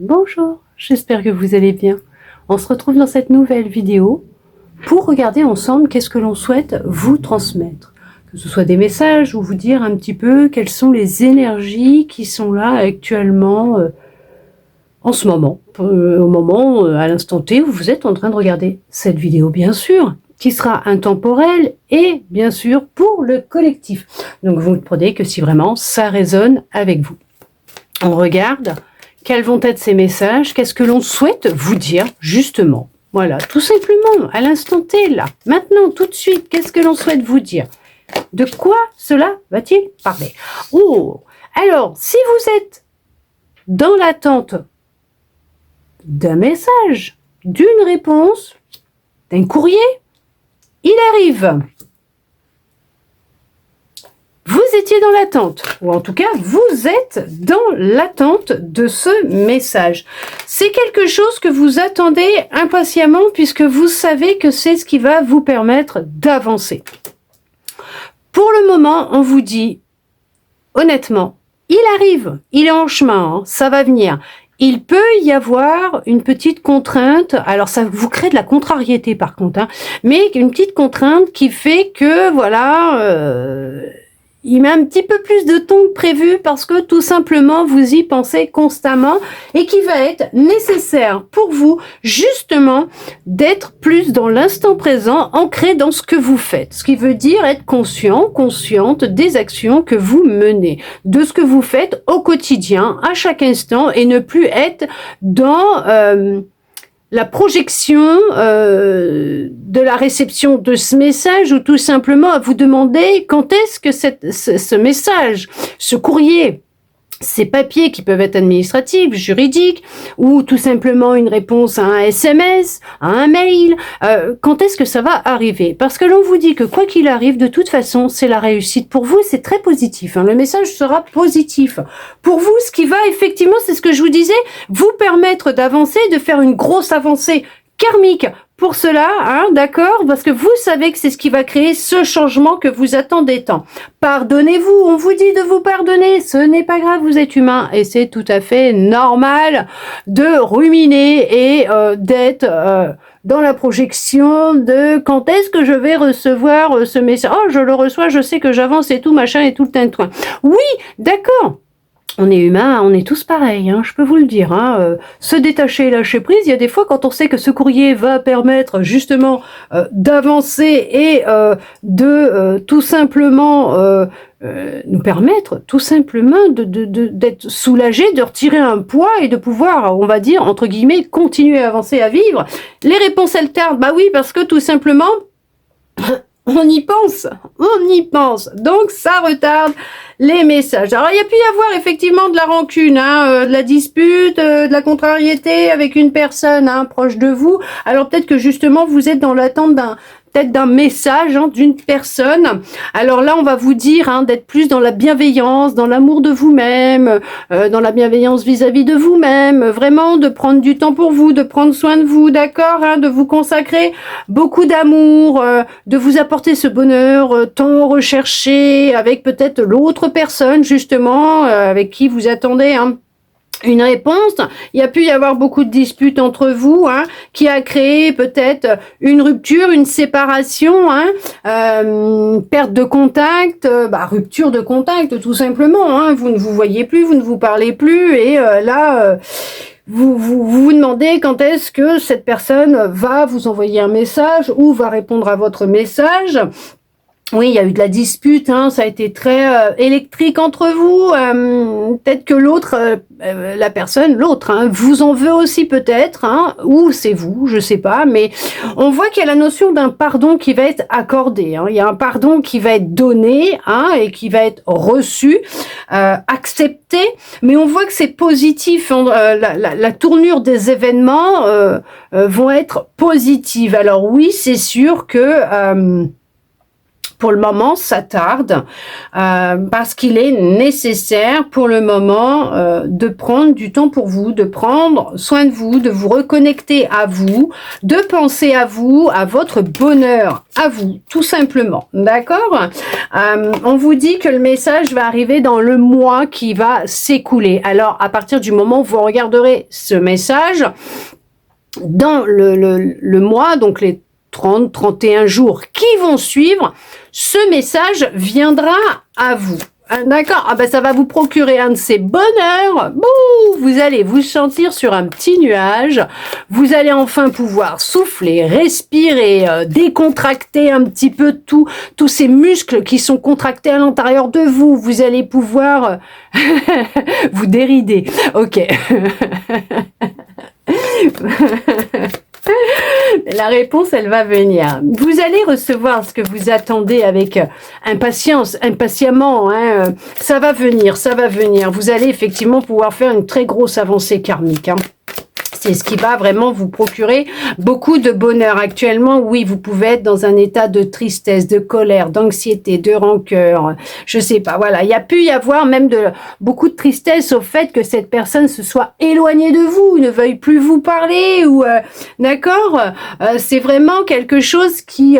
Bonjour, j'espère que vous allez bien. On se retrouve dans cette nouvelle vidéo pour regarder ensemble qu'est-ce que l'on souhaite vous transmettre. Que ce soit des messages ou vous dire un petit peu quelles sont les énergies qui sont là actuellement en ce moment. Au moment, à l'instant T où vous êtes en train de regarder cette vidéo, bien sûr, qui sera intemporelle et bien sûr pour le collectif. Donc vous ne prenez que si vraiment ça résonne avec vous. On regarde. Quels vont être ces messages? Qu'est-ce que l'on souhaite vous dire, justement? Voilà, tout simplement, à l'instant T, là, maintenant, tout de suite, qu'est-ce que l'on souhaite vous dire? De quoi cela va-t-il parler? Oh, alors, si vous êtes dans l'attente d'un message, d'une réponse, d'un courrier, il arrive. Vous étiez dans l'attente, ou en tout cas, vous êtes dans l'attente de ce message. C'est quelque chose que vous attendez impatiemment puisque vous savez que c'est ce qui va vous permettre d'avancer. Pour le moment, on vous dit, honnêtement, il arrive, il est en chemin, hein, ça va venir. Il peut y avoir une petite contrainte, alors ça vous crée de la contrariété par contre, hein, mais une petite contrainte qui fait que, voilà... il met un petit peu plus de temps que prévu parce que tout simplement vous y pensez constamment et qui va être nécessaire pour vous justement d'être plus dans l'instant présent, ancré dans ce que vous faites. Ce qui veut dire être conscient, consciente des actions que vous menez, de ce que vous faites au quotidien, à chaque instant et ne plus être dans... la projection de la réception de ce message ou tout simplement à vous demander quand est-ce que ce message, ce courrier, ces papiers qui peuvent être administratifs, juridiques, ou tout simplement une réponse à un SMS, à un mail, quand est-ce que ça va arriver? Parce que l'on vous dit que quoi qu'il arrive, de toute façon, c'est la réussite. Pour vous, c'est très positif. Hein. Le message sera positif. Pour vous, ce qui va effectivement, c'est ce que je vous disais, vous permettre d'avancer, de faire une grosse avancée karmique. Pour cela, hein, d'accord, parce que vous savez que c'est ce qui va créer ce changement que vous attendez tant. Pardonnez-vous, on vous dit de vous pardonner, ce n'est pas grave, vous êtes humain et c'est tout à fait normal de ruminer et d'être dans la projection de quand est-ce que je vais recevoir ce message. Oh, je le reçois, je sais que j'avance et tout, machin et tout le tintouin. Oui, d'accord. On est humain, on est tous pareils, hein, je peux vous le dire. Hein, se détacher et lâcher prise, il y a des fois quand on sait que ce courrier va permettre justement d'avancer et de tout simplement nous permettre tout simplement d'être soulagé, de retirer un poids et de pouvoir, on va dire, entre guillemets, continuer à avancer, à vivre. Les réponses elles tardent, bah oui, parce que tout simplement... on y pense. Donc ça retarde les messages. Alors il y a pu y avoir effectivement de la rancune, hein, de la dispute, de la contrariété avec une personne hein, proche de vous. Alors peut-être que justement vous êtes dans l'attente d'un message hein, d'une personne. Alors là, on va vous dire hein, d'être plus dans la bienveillance, dans l'amour de vous-même, dans la bienveillance vis-à-vis de vous-même, vraiment de prendre du temps pour vous, de prendre soin de vous, d'accord, hein, de vous consacrer beaucoup d'amour, de vous apporter ce bonheur tant recherché avec peut-être l'autre personne justement avec qui vous attendez une réponse. Il y a pu y avoir beaucoup de disputes entre vous, hein, qui a créé peut-être une rupture, une séparation, hein, perte de contact, rupture de contact tout simplement. Hein, vous ne vous voyez plus, vous ne vous parlez plus et là... vous demandez quand est-ce que cette personne va vous envoyer un message ou va répondre à votre message. Oui, il y a eu de la dispute, hein, ça a été très électrique entre vous. Peut-être que l'autre, la personne, l'autre, hein, vous en veut aussi peut-être, hein, ou c'est vous, je sais pas. Mais on voit qu'il y a la notion d'un pardon qui va être accordé. Hein. Il y a un pardon qui va être donné hein, et qui va être reçu, accepté. Mais on voit que c'est positif. Hein, la tournure des événements vont être positives. Alors oui, c'est sûr que... Pour le moment, ça tarde parce qu'il est nécessaire pour le moment de prendre du temps pour vous, de prendre soin de vous reconnecter à vous, de penser à vous, à votre bonheur, à vous, tout simplement. D'accord? On vous dit que le message va arriver dans le mois qui va s'écouler. Alors, à partir du moment où vous regarderez ce message, dans le mois, donc les 30, 31 jours qui vont suivre, ce message viendra à vous. D'accord? Ah ben ça va vous procurer un de ces bonheurs. Bouh, vous allez vous sentir sur un petit nuage. Vous allez enfin pouvoir souffler, respirer, décontracter un petit peu tous ces muscles qui sont contractés à l'intérieur de vous. Vous allez pouvoir vous dérider. Ok. La réponse, elle va venir. Vous allez recevoir ce que vous attendez avec impatience, impatiemment. Hein. Ça va venir, ça va venir. Vous allez effectivement pouvoir faire une très grosse avancée karmique. Hein. C'est ce qui va vraiment vous procurer beaucoup de bonheur. Actuellement, oui, vous pouvez être dans un état de tristesse, de colère, d'anxiété, de rancœur. Je sais pas, voilà. Il y a pu y avoir même beaucoup de tristesse au fait que cette personne se soit éloignée de vous, ne veuille plus vous parler ou, d'accord? C'est vraiment quelque chose qui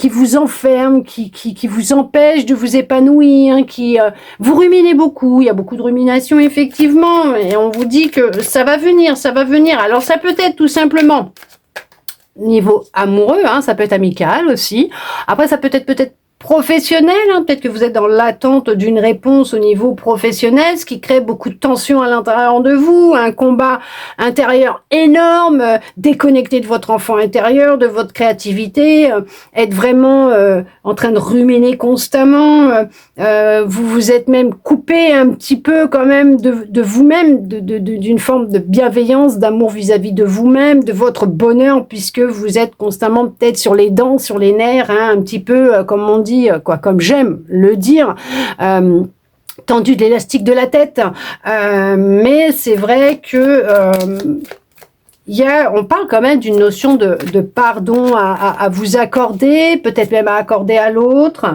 vous enferme, qui vous empêche de vous épanouir, vous ruminez beaucoup. Il y a beaucoup de rumination, effectivement, et on vous dit que ça va venir, ça va venir. Alors, ça peut être tout simplement niveau amoureux, hein, ça peut être amical aussi. Après, ça peut être peut-être professionnel, hein, peut-être que vous êtes dans l'attente d'une réponse au niveau professionnel, ce qui crée beaucoup de tension à l'intérieur de vous, un combat intérieur énorme, déconnecté de votre enfant intérieur, de votre créativité, être vraiment en train de ruminer constamment, vous vous êtes même coupé un petit peu quand même de vous-même, d'une forme de bienveillance, d'amour vis-à-vis de vous-même, de votre bonheur, puisque vous êtes constamment peut-être sur les dents, sur les nerfs, hein, un petit peu comme on dit, comme j'aime le dire, tendu de l'élastique de la tête, mais c'est vrai que on parle quand même d'une notion de pardon à vous accorder, peut-être même à accorder à l'autre.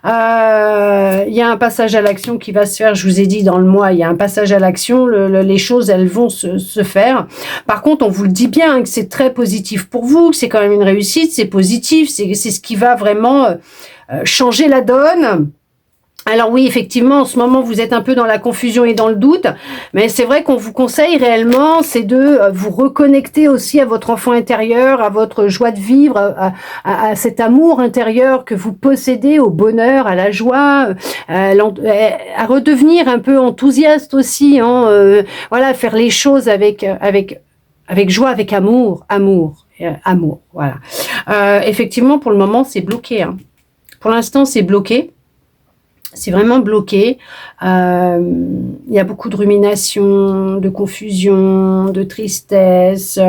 Il y a un passage à l'action qui va se faire, je vous ai dit dans le mois, il y a un passage à l'action, les choses elles vont se faire. Par contre, on vous le dit bien, que c'est très positif pour vous, que c'est quand même une réussite, c'est positif, c'est ce qui va vraiment changer la donne. Alors oui, effectivement, en ce moment, vous êtes un peu dans la confusion et dans le doute, mais c'est vrai qu'on vous conseille réellement, c'est de vous reconnecter aussi à votre enfant intérieur, à votre joie de vivre, à cet amour intérieur que vous possédez, au bonheur, à la joie, à redevenir un peu enthousiaste aussi, hein, voilà, faire les choses avec joie, avec amour, voilà. Effectivement, pour le moment, c'est bloqué. Hein. Pour l'instant, c'est bloqué. C'est vraiment bloqué. Il y a beaucoup de rumination, de confusion, de tristesse.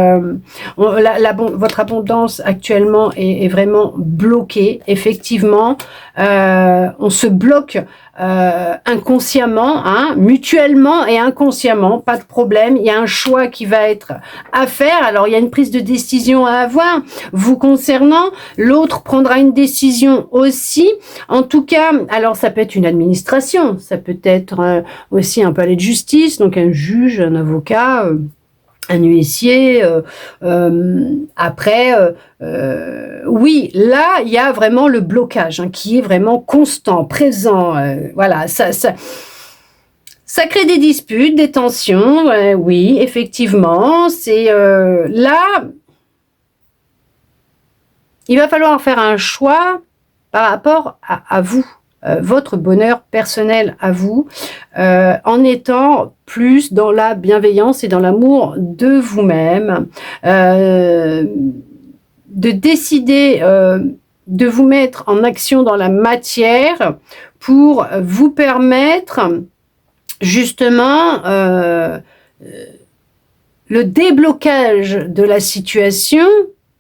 Votre abondance actuellement est vraiment bloquée. Effectivement, on se bloque inconsciemment, hein, mutuellement et inconsciemment, pas de problème. Il y a un choix qui va être à faire. Alors, il y a une prise de décision à avoir vous concernant. L'autre prendra une décision aussi. En tout cas, alors ça peut être une administration, ça peut être aussi un palais de justice, donc un juge, un avocat, un huissier. Après, oui, là, il y a vraiment le blocage hein, qui est vraiment constant, présent. Voilà, ça crée des disputes, des tensions. Oui, effectivement, c'est là. Il va falloir faire un choix par rapport à vous. Votre bonheur personnel à vous, en étant plus dans la bienveillance et dans l'amour de vous-même, de décider de vous mettre en action dans la matière pour vous permettre justement le déblocage de la situation,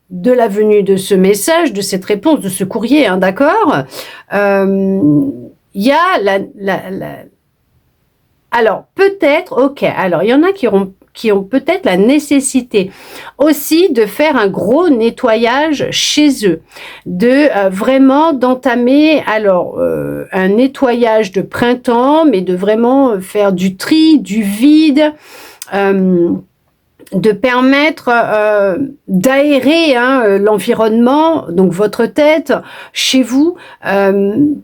de la venue de ce message, de cette réponse, de ce courrier, hein, d'accord. Il y a alors peut-être, ok, alors il y en a qui qui ont peut-être la nécessité aussi de faire un gros nettoyage chez eux, de vraiment d'entamer alors un nettoyage de printemps, mais de vraiment faire du tri, du vide, de permettre d'aérer l'environnement, donc votre tête, chez vous,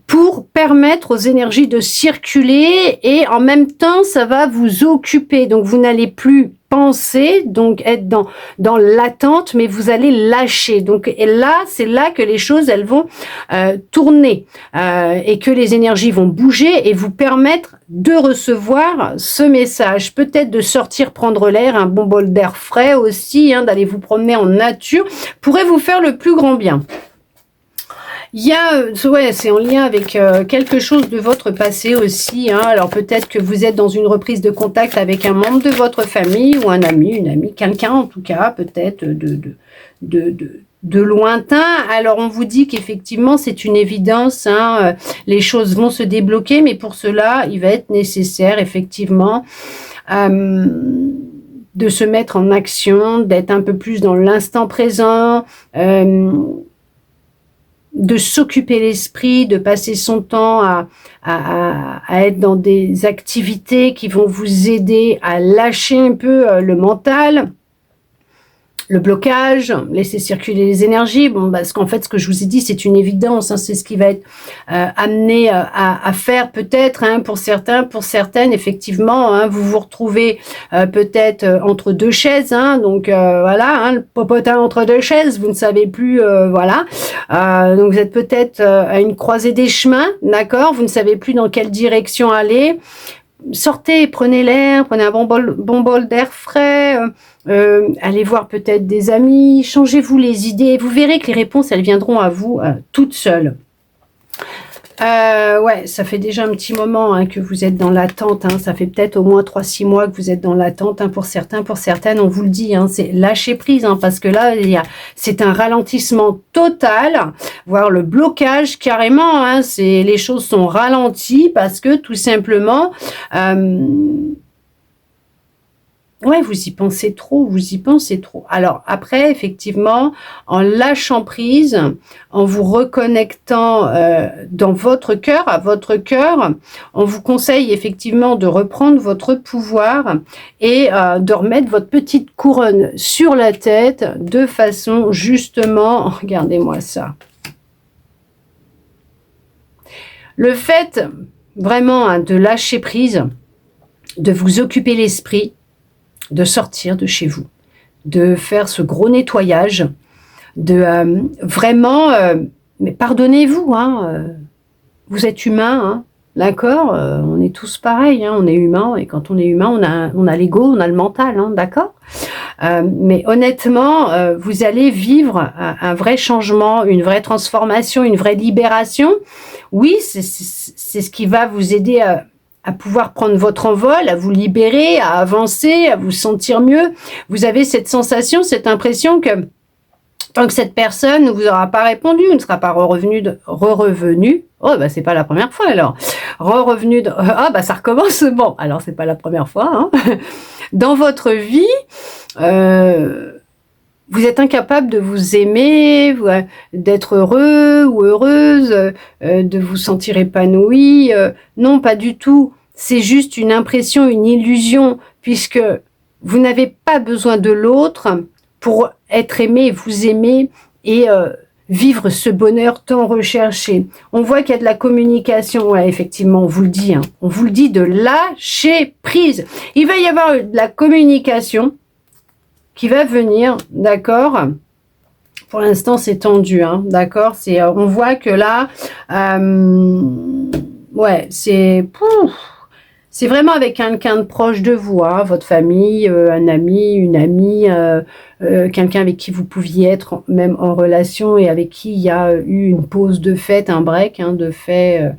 pour permettre aux énergies de circuler, et en même temps, ça va vous occuper. Donc, vous n'allez plus penser, donc être dans l'attente, mais vous allez lâcher. Donc, et là, c'est là que les choses, elles vont tourner et que les énergies vont bouger et vous permettre de recevoir ce message. Peut-être de sortir prendre l'air, un bon bol d'air frais aussi, d'aller vous promener en nature, pourrait vous faire le plus grand bien. Il y a, c'est en lien avec quelque chose de votre passé aussi. Alors peut-être que vous êtes dans une reprise de contact avec un membre de votre famille ou un ami, une amie, quelqu'un en tout cas, peut-être de lointain. Alors on vous dit qu'effectivement c'est une évidence, les choses vont se débloquer, mais pour cela il va être nécessaire effectivement de se mettre en action, d'être un peu plus dans l'instant présent, de s'occuper l'esprit, de passer son temps à être dans des activités qui vont vous aider à lâcher un peu le mental, le blocage, laisser circuler les énergies. Bon, parce qu'en fait, ce que je vous ai dit, c'est une évidence. C'est ce qui va être amené à faire peut-être pour certains, pour certaines. Effectivement, vous vous retrouvez peut-être entre deux chaises. Donc voilà, le popotin entre deux chaises. Vous ne savez plus, voilà. Donc vous êtes peut-être à une croisée des chemins, d'accord. Vous ne savez plus dans quelle direction aller. Sortez, prenez l'air, prenez un bon bol d'air frais, allez voir peut-être des amis, changez-vous les idées, vous verrez que les réponses, elles viendront à vous toutes seules. Ça fait déjà un petit moment que vous êtes dans l'attente, ça fait peut-être au moins 3-6 mois que vous êtes dans l'attente, pour certains, pour certaines, on vous le dit, c'est lâcher prise, parce que là, c'est un ralentissement total, voire le blocage carrément, les choses sont ralenties parce que tout simplement, vous y pensez trop, Alors après, effectivement, en lâchant prise, en vous reconnectant dans votre cœur, à votre cœur, on vous conseille effectivement de reprendre votre pouvoir et de remettre votre petite couronne sur la tête de façon justement, regardez-moi ça. Le fait vraiment de lâcher prise, de vous occuper l'esprit, de sortir de chez vous, de faire ce gros nettoyage, de vraiment, mais pardonnez-vous, vous êtes humain, d'accord, on est tous pareils, on est humain, et quand on est humain, on a l'ego, on a le mental, d'accord, mais honnêtement, vous allez vivre un vrai changement, une vraie transformation, une vraie libération. Oui, c'est ce qui va vous aider à pouvoir prendre votre envol, à vous libérer, à avancer, à vous sentir mieux. Vous avez cette sensation, cette impression que tant que cette personne ne vous aura pas répondu, ne sera pas re-revenu, c'est pas la première fois alors, re-revenu, ça recommence, bon, alors c'est pas la première fois, dans votre vie, vous êtes incapable de vous aimer, d'être heureux ou heureuse, de vous sentir épanoui. Non, pas du tout. C'est juste une impression, une illusion, puisque vous n'avez pas besoin de l'autre pour être aimé, vous aimer et vivre ce bonheur tant recherché. On voit qu'il y a de la communication, effectivement, on vous le dit. On vous le dit de lâcher prise. Il va y avoir de la communication qui va venir, d'accord. Pour l'instant, c'est tendu, d'accord. On voit que là, c'est vraiment avec quelqu'un de proche de vous, votre famille, un ami, une amie, quelqu'un avec qui vous pouviez être même en relation et avec qui il y a eu une pause de fait, un break, de fait,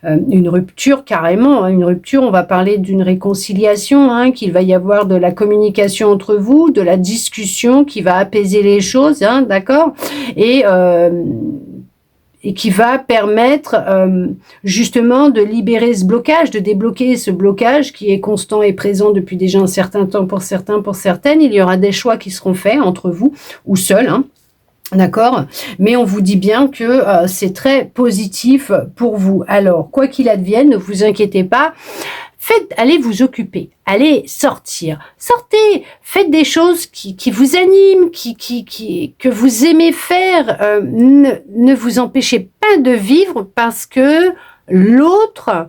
une rupture carrément. Une rupture, on va parler d'une réconciliation, qu'il va y avoir de la communication entre vous, de la discussion qui va apaiser les choses, d'accord. et qui va permettre justement de libérer ce blocage, de débloquer ce blocage qui est constant et présent depuis déjà un certain temps pour certains, pour certaines. Il y aura des choix qui seront faits entre vous ou seuls, hein. D'accord, mais on vous dit bien que c'est très positif pour vous. Alors, quoi qu'il advienne, ne vous inquiétez pas. Allez vous occuper, allez sortir, sortez, faites des choses qui vous animent, que vous aimez faire. Ne vous empêchez pas de vivre parce que l'autre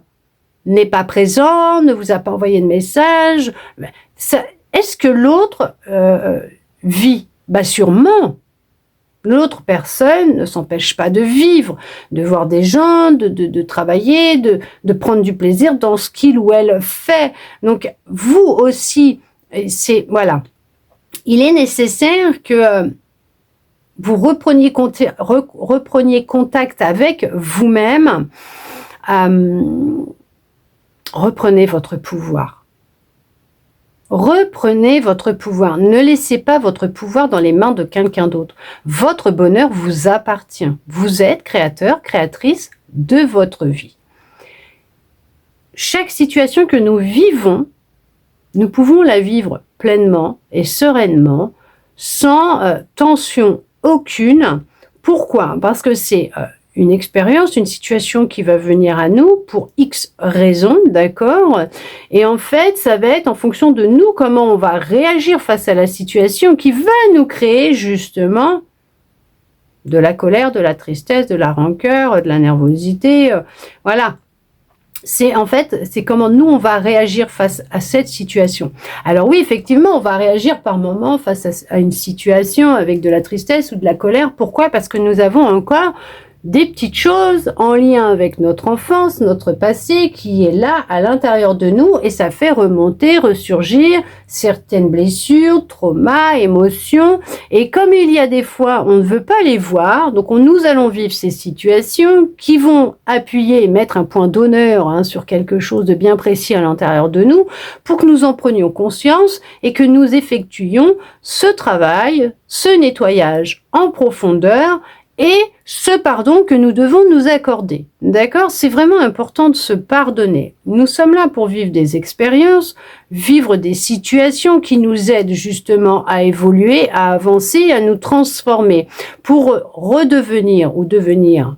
n'est pas présent, ne vous a pas envoyé de message. Est-ce que l'autre vit? Bah sûrement. L'autre personne ne s'empêche pas de vivre, de voir des gens, de travailler, de prendre du plaisir dans ce qu'il ou elle fait. Donc, vous aussi, voilà. Il est nécessaire que vous repreniez contact avec vous-même. Reprenez votre pouvoir. Reprenez votre pouvoir. Ne laissez pas votre pouvoir dans les mains de quelqu'un d'autre. Votre bonheur vous appartient. Vous êtes créateur, créatrice de votre vie. Chaque situation que nous vivons, nous pouvons la vivre pleinement et sereinement, sans tension aucune. Pourquoi? Parce que c'est une expérience, une situation qui va venir à nous pour X raisons, d'accord? Et en fait, ça va être en fonction de nous, comment on va réagir face à la situation qui va nous créer justement de la colère, de la tristesse, de la rancœur, de la nervosité, voilà. C'est comment nous on va réagir face à cette situation. Alors oui, effectivement, on va réagir par moments face à une situation avec de la tristesse ou de la colère. Pourquoi? Parce que nous avons encore des petites choses en lien avec notre enfance, notre passé qui est là à l'intérieur de nous et ça fait remonter, ressurgir certaines blessures, traumas, émotions. Et comme il y a des fois, on ne veut pas les voir, donc nous allons vivre ces situations qui vont appuyer et mettre un point d'honneur sur quelque chose de bien précis à l'intérieur de nous pour que nous en prenions conscience et que nous effectuions ce travail, ce nettoyage en profondeur et ce pardon que nous devons nous accorder. D'accord? C'est vraiment important de se pardonner. Nous sommes là pour vivre des expériences, vivre des situations qui nous aident justement à évoluer, à avancer, à nous transformer pour redevenir ou devenir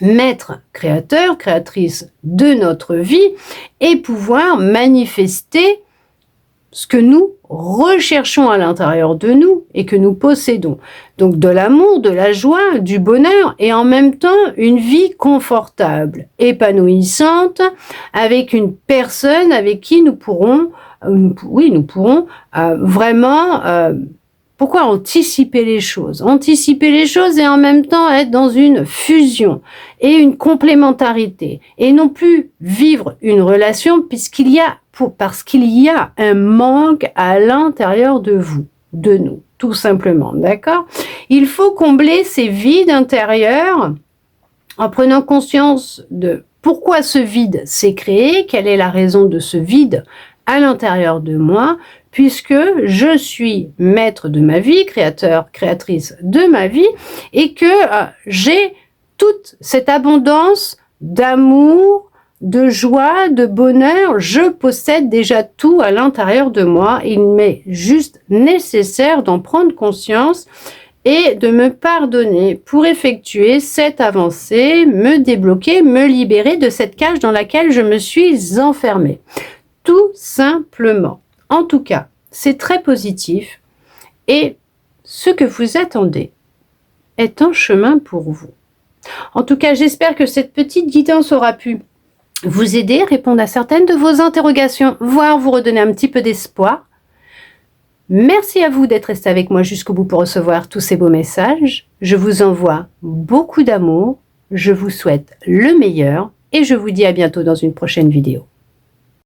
maître créateur, créatrice de notre vie et pouvoir manifester ce que nous recherchons à l'intérieur de nous et que nous possédons. Donc de l'amour, de la joie, du bonheur et en même temps une vie confortable, épanouissante, avec une personne avec qui nous pourrons vraiment pourquoi anticiper les choses? Anticiper les choses et en même temps être dans une fusion et une complémentarité et non plus vivre une relation parce qu'il y a un manque à l'intérieur de vous, de nous, tout simplement, d'accord? Il faut combler ces vides intérieurs en prenant conscience de pourquoi ce vide s'est créé, quelle est la raison de ce vide à l'intérieur de moi, puisque je suis maître de ma vie, créateur, créatrice de ma vie, et que j'ai toute cette abondance d'amour, de joie, de bonheur. Je possède déjà tout à l'intérieur de moi. Il m'est juste nécessaire d'en prendre conscience et de me pardonner pour effectuer cette avancée, me débloquer, me libérer de cette cage dans laquelle je me suis enfermée. Tout simplement. En tout cas, c'est très positif et ce que vous attendez est en chemin pour vous. En tout cas, j'espère que cette petite guidance aura pu vous aider, répondre à certaines de vos interrogations, voire vous redonner un petit peu d'espoir. Merci à vous d'être resté avec moi jusqu'au bout pour recevoir tous ces beaux messages. Je vous envoie beaucoup d'amour, je vous souhaite le meilleur et je vous dis à bientôt dans une prochaine vidéo.